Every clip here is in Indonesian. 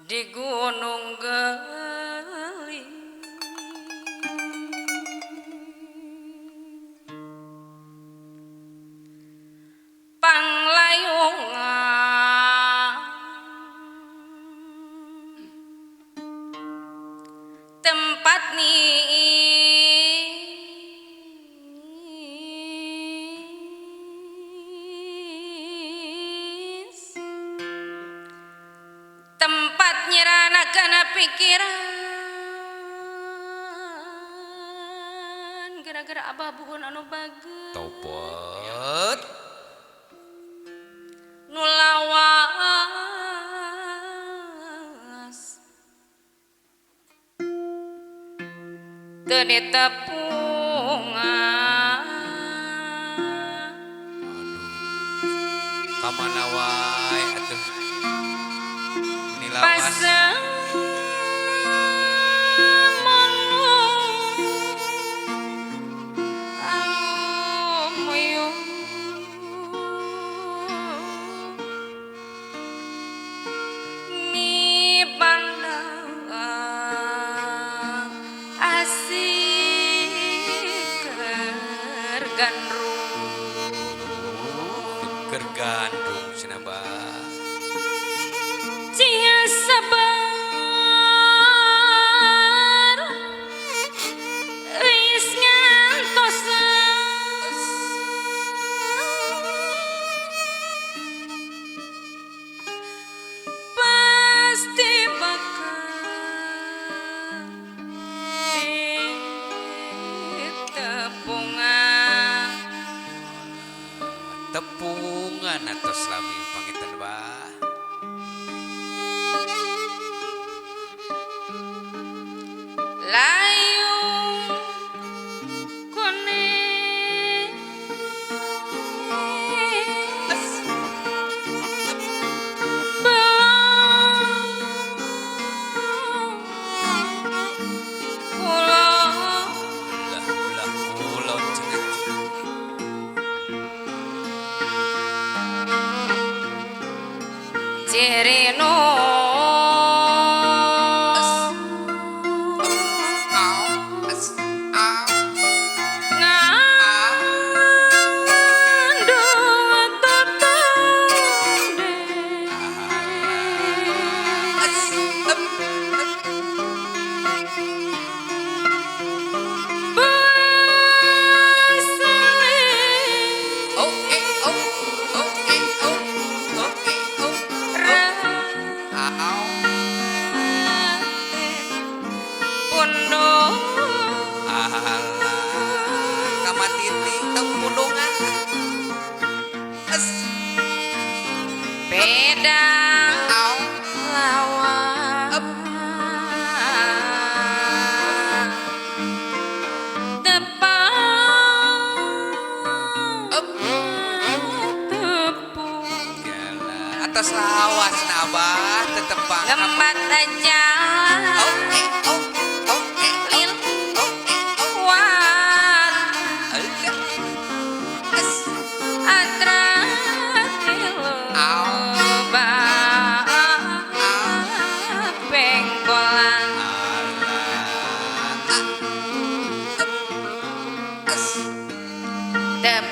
Di Gunung Geling Panglayungan tempat tempat nyeranakan pikiran gara-gara abah buhun anu bagus topet nu lawas teu ditepungan kamana wae atuh pas Gandrung sinaba cia sabar wis ngantos pasti bakal ditepungan tepungan atau selami pangitan bah layung kuning belah kulon cenah Cirino beda lawan tepung atas lawas nabah tetepang ngembat aja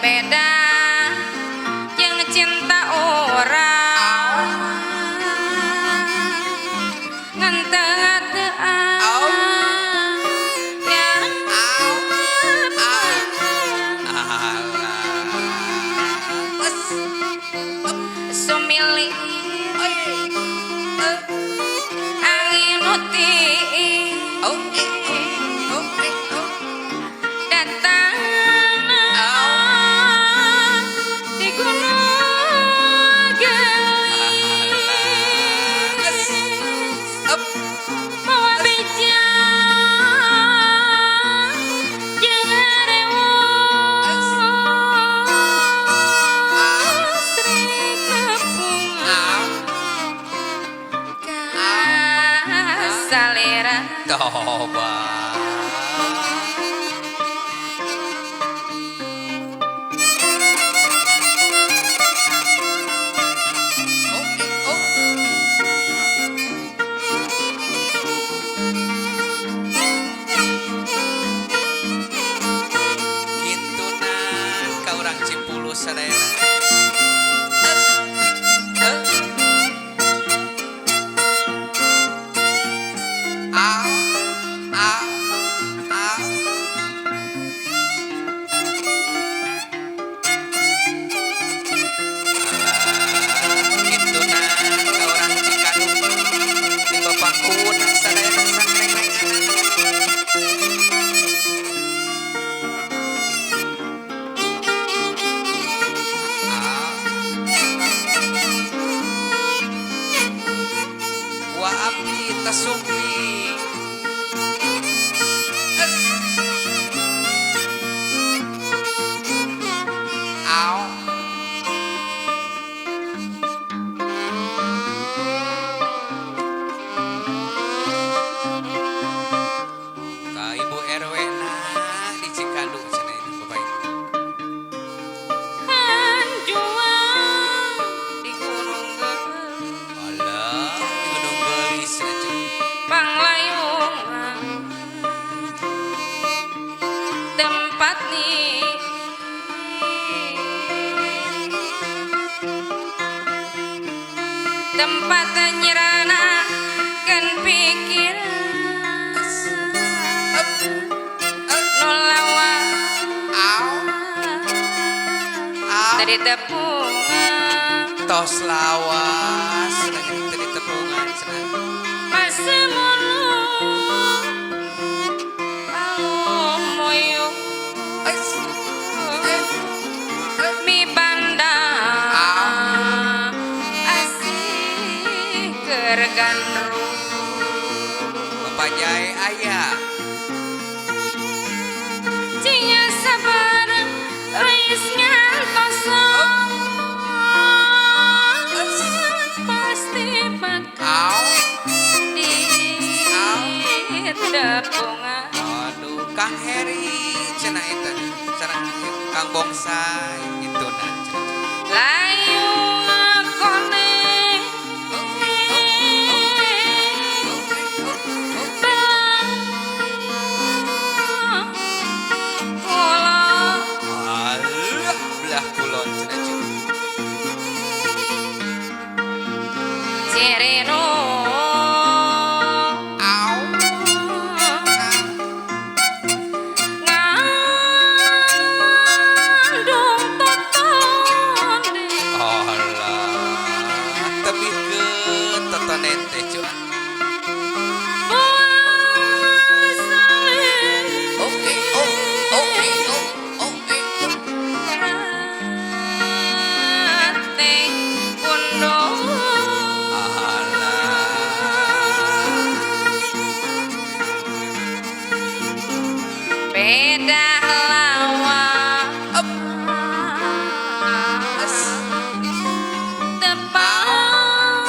beda yang cinta orang ngantegatean yang sumili angin uti datang di Gunung Geling bawa beja jangan rewel Sri Kepung salera Tobat. Oke, oh. Kintunan ka urang Cipulus sadayana. Au, au, au. Kintunan ka urang Cikadut di Bapakun sadayana sangrengan. Wa api tasumpi. Au. Ka Ibu RW na di Cikadut cenah itu bapak. Hanjuang di Gunung Gelis Alah, di Gunung Gelis aja. Panglayungan tempat nih tempat nyerana kan pikiran nolawa Au, au. dari tepungan Tos lawas cenah tadi tepungan cenah. masih mulung moyong mi banda asih kergandru Bapak Jai ayah. cinya sabar wis ngantoso pasti bakal Au, di tepungan aduh Kang Heri cenah eta sareng Kang Bongsai kintunan cenah. layu kone Alah, belah kulon cenah cu. Cirino Au, ngandung totone alah, tebihkeun totonen teh cu. Oke, oh, oke, oh, oke. Rate pundung Alah, beda lawa as, tepat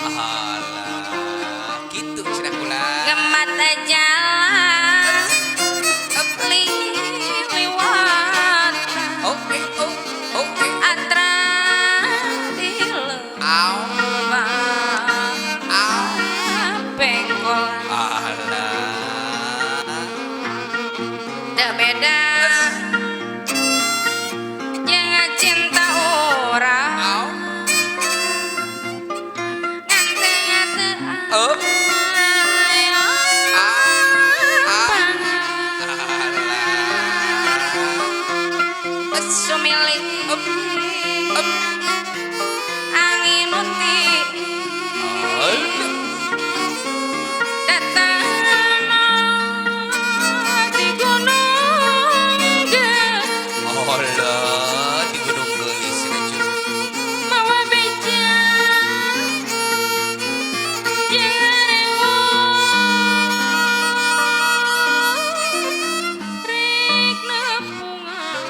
alah, gitu cenah kula. gemat jalan liwat Oke, oh, oke. atra di Au, lembah au. pengkolan Alah, teu beda jeung cinta orang au, nganteng oh, ayo alah, sumilih angin uti alah, datang di gunung Gelis alah, di Gunung Gelis cenah cu. mawa beja jerewo rek nepungan